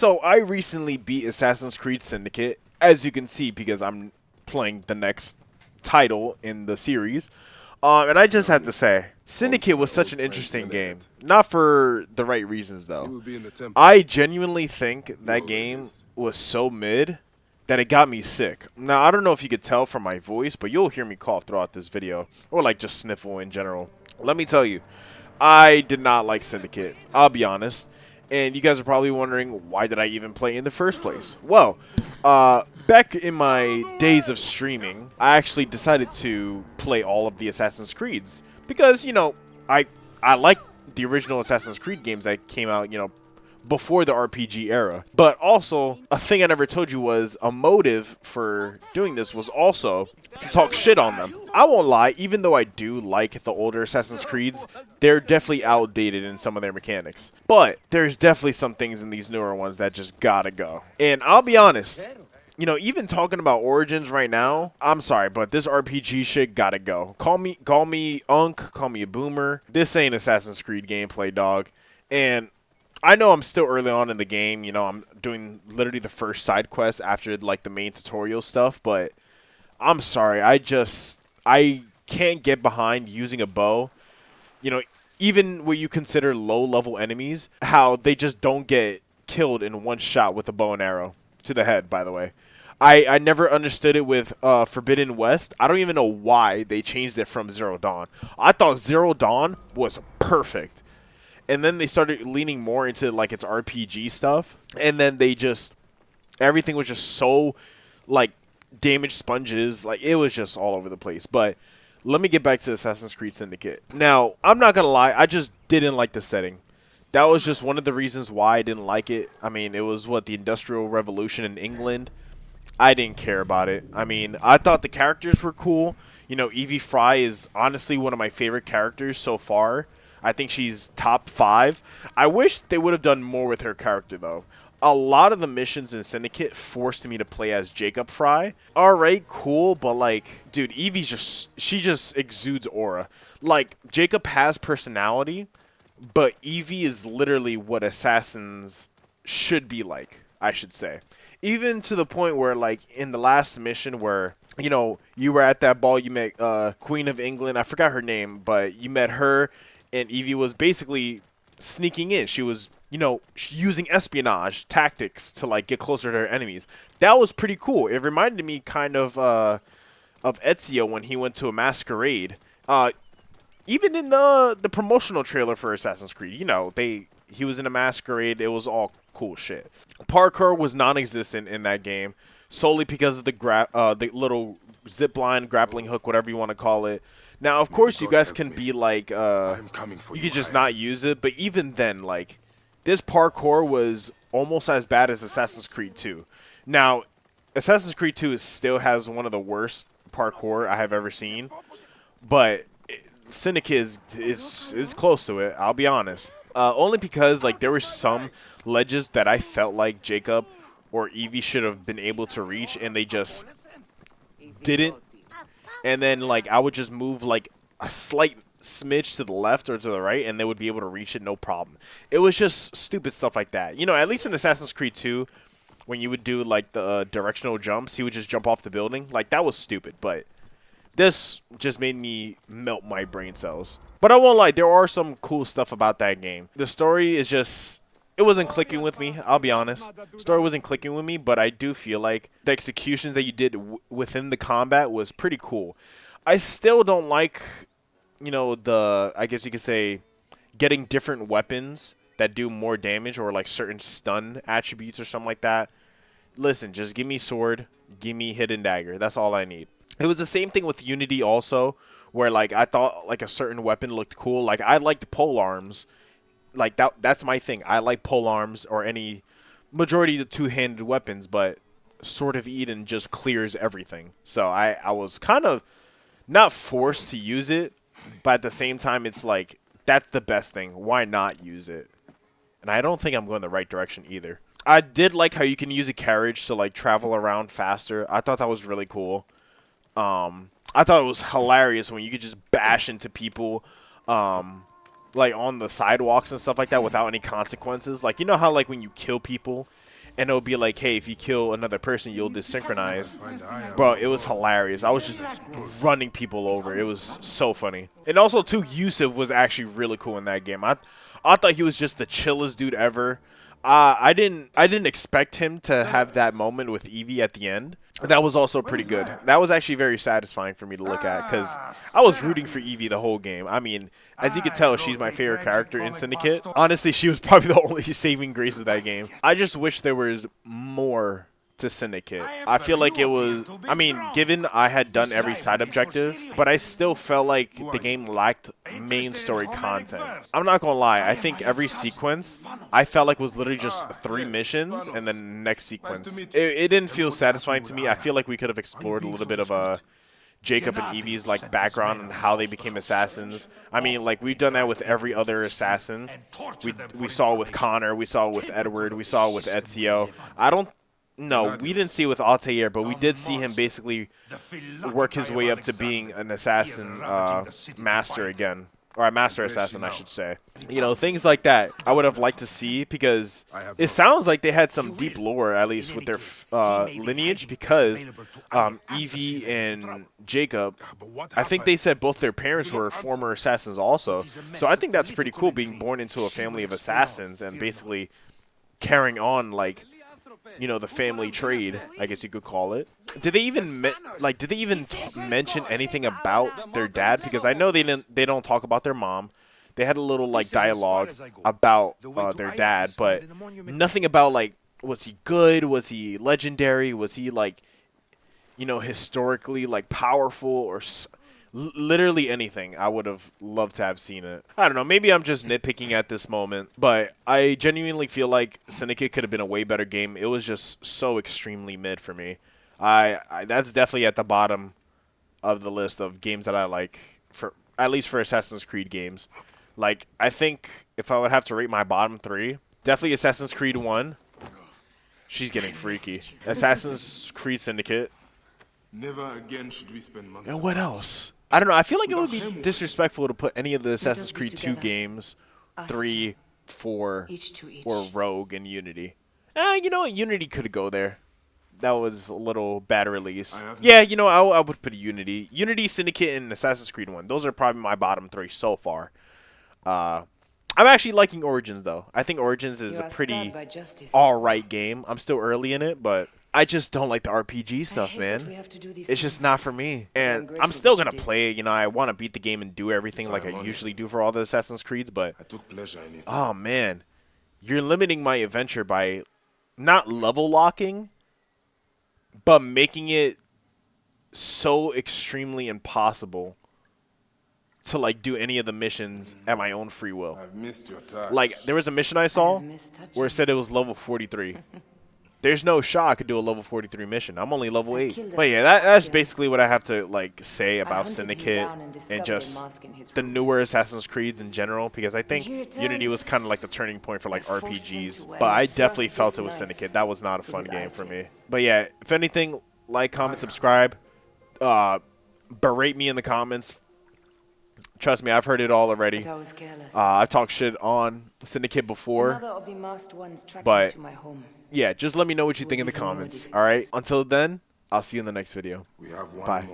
So I recently beat Assassin's Creed Syndicate, as you can see, because I'm playing the next title in the series. And I just have to say, Syndicate was such an interesting game. Not for the right reasons, though. I genuinely think that game was so mid that it got me sick. Now, I don't know if you could tell from my voice, but you'll hear me cough throughout this video, or like just sniffle in general. Let me tell you, I did not like Syndicate. I'll be honest. And you guys are probably wondering, why did I even play in the first place? Well, back in my days of streaming, I actually decided to play all of the Assassin's Creeds. Because, I like the original Assassin's Creed games that came out, before the RPG era. But also, a thing I never told you was a motive for doing this was also to talk shit on them. I won't lie, even though I do like the older Assassin's Creeds, they're definitely outdated in some of their mechanics. But there's definitely some things in these newer ones that just gotta go. And I'll be honest, even talking about Origins right now, I'm sorry, but this RPG shit gotta go. Call me Unk, call me a boomer. This ain't Assassin's Creed gameplay, dog. And I know I'm still early on in the game. I'm doing literally the first side quest after like the main tutorial stuff, but I'm sorry. I can't get behind using a bow. Even what you consider low level enemies, how they just don't get killed in one shot with a bow and arrow to the head, by the way. I never understood it with Forbidden West. I don't even know why they changed it from Zero Dawn. I thought Zero Dawn was perfect. And then they started leaning more into like its RPG stuff, and then everything was just so like damaged sponges, like it was just all over the place. But let me get back to Assassin's Creed Syndicate. Now, I'm not gonna lie, I just didn't like the setting. That was just one of the reasons why I didn't like it. I mean, it was the Industrial Revolution in England. I didn't care about it. I mean, I thought the characters were cool. Evie Fry is honestly one of my favorite characters so far. I think she's top 5. I wish they would have done more with her character, though. A lot of the missions in Syndicate forced me to play as Jacob Fry. Alright, cool, but like, dude, she just exudes aura. Like, Jacob has personality, but Evie is literally what assassins should be like, I should say. Even to the point where, like, in the last mission where you were at that ball, you met Queen of England. I forgot her name, but you met her, and Evie was basically sneaking in. She was, using espionage tactics to like get closer to her enemies. That was pretty cool. It reminded me kind of Ezio when he went to a masquerade. Even in the promotional trailer for Assassin's Creed, he was in a masquerade. It was all cool shit. Parkour was non-existent in that game solely because of the little zip line, grappling hook, whatever you want to call it. Now, of course, you guys can be like, you could just not use it, but even then, like, this parkour was almost as bad as Assassin's Creed 2. Now, Assassin's Creed 2 still has one of the worst parkour I have ever seen, but Syndicate is close to it, I'll be honest. Only because, like, there were some ledges that I felt like Jacob or Evie should have been able to reach, and they just didn't. And then, like, I would just move, like, a slight smidge to the left or to the right, and they would be able to reach it no problem. It was just stupid stuff like that. At least in Assassin's Creed 2, when you would do, like, the directional jumps, he would just jump off the building. Like, that was stupid, but this just made me melt my brain cells. But I won't lie, there are some cool stuff about that game. The story is just... It wasn't clicking with me, I'll be honest. Story wasn't clicking with me, but I do feel like the executions that you did within the combat was pretty cool. I still don't like, I guess you could say, getting different weapons that do more damage or like certain stun attributes or something like that. Listen, just give me sword, give me hidden dagger. That's all I need. It was the same thing with Unity also, where like I thought like a certain weapon looked cool. Like I liked pole arms. Like that's my thing. I like pole arms or any majority of the two-handed weapons, but Sword of Eden just clears everything. So I was kind of not forced to use it, but at the same time it's like that's the best thing. Why not use it? And I don't think I'm going the right direction either. I did like how you can use a carriage to like travel around faster. I thought that was really cool. I thought it was hilarious when you could just bash into people like on the sidewalks and stuff like that without any consequences. Like, how like when you kill people and it'll be like, hey, if you kill another person, you'll desynchronize. Bro, it was hilarious. I was just running people over. It was so funny. And also, too, Yusuf was actually really cool in that game. I thought he was just the chillest dude ever. I didn't expect him to have that moment with Evie at the end. That was also pretty good. That was actually very satisfying for me to look at because I was rooting for Evie the whole game. I mean, as you can tell, she's my favorite character in Syndicate. Honestly, she was probably the only saving grace of that game. I just wish there was more to Syndicate. I feel like it was, I mean, given I had done every side objective, but I still felt like the game lacked main story content. I'm not gonna lie, I think every sequence I felt like was literally just 3 missions and then next sequence. It didn't feel satisfying to me. I feel like we could have explored a little bit of Jacob and Evie's like background and how they became assassins. I mean, like we've done that with every other assassin. We saw it with Connor, we saw it with Edward, we saw it with Ezio. No, we didn't see it with Altair, but we did see him basically work his way up to being an assassin master again. Or a master assassin, I should say. You know, things like that I would have liked to see because it sounds like they had some deep lore, at least with their lineage, because Evie and Jacob, I think they said both their parents were former assassins also. So I think that's pretty cool, being born into a family of assassins and basically carrying on, like, you know, the family trade, I guess you could call it. Did they even mention anything about their dad? Because I know they don't talk about their mom. They had a little like dialogue about their dad, but nothing about like, was he good? Was he legendary? Was he like, you know, historically like powerful or literally anything? I would have loved to have seen it. I don't know, maybe I'm just nitpicking at this moment, but I genuinely feel like Syndicate could have been a way better game. It was just so extremely mid for me. That's definitely at the bottom of the list of games that I like, for at least for Assassin's Creed games. Like, I think if I would have to rate my bottom 3, definitely Assassin's Creed 1. She's getting freaky. Assassin's Creed Syndicate. Never again should we spend months. And what else? I don't know. I feel like it would be disrespectful to put any of the Assassin's Creed 2 games, 3, 4, or Rogue and Unity. You know what? Unity could go there. That was a little bad release. Yeah, you know, I would put Unity. Unity, Syndicate, and Assassin's Creed 1. Those are probably my bottom 3 so far. I'm actually liking Origins, though. I think Origins is a pretty alright game. I'm still early in it, but I just don't like the RPG stuff, man. It's just not for me. And I'm still going to play it. You know, I want to beat the game and do everything like I usually do for all the Assassin's Creeds, but oh, man. You're limiting my adventure by not level locking, but making it so extremely impossible to like do any of the missions at my own free will. I've missed your time. Like, there was a mission I saw where it said it was level 43. There's no shot I could do a level 43 mission. I'm only level 8. But yeah, that's basically what I have to like say about Syndicate and just the newer Assassin's Creeds in general, because I think Unity was kind of like the turning point for like RPGs. But I definitely felt it with Syndicate. That was not a fun game for me. But yeah, if anything, like, comment, subscribe, berate me in the comments. Trust me, I've heard it all already. I've talked shit on Syndicate before, but yeah, just let me know what you think in the comments. All right. Until then, I'll see you in the next video. Bye.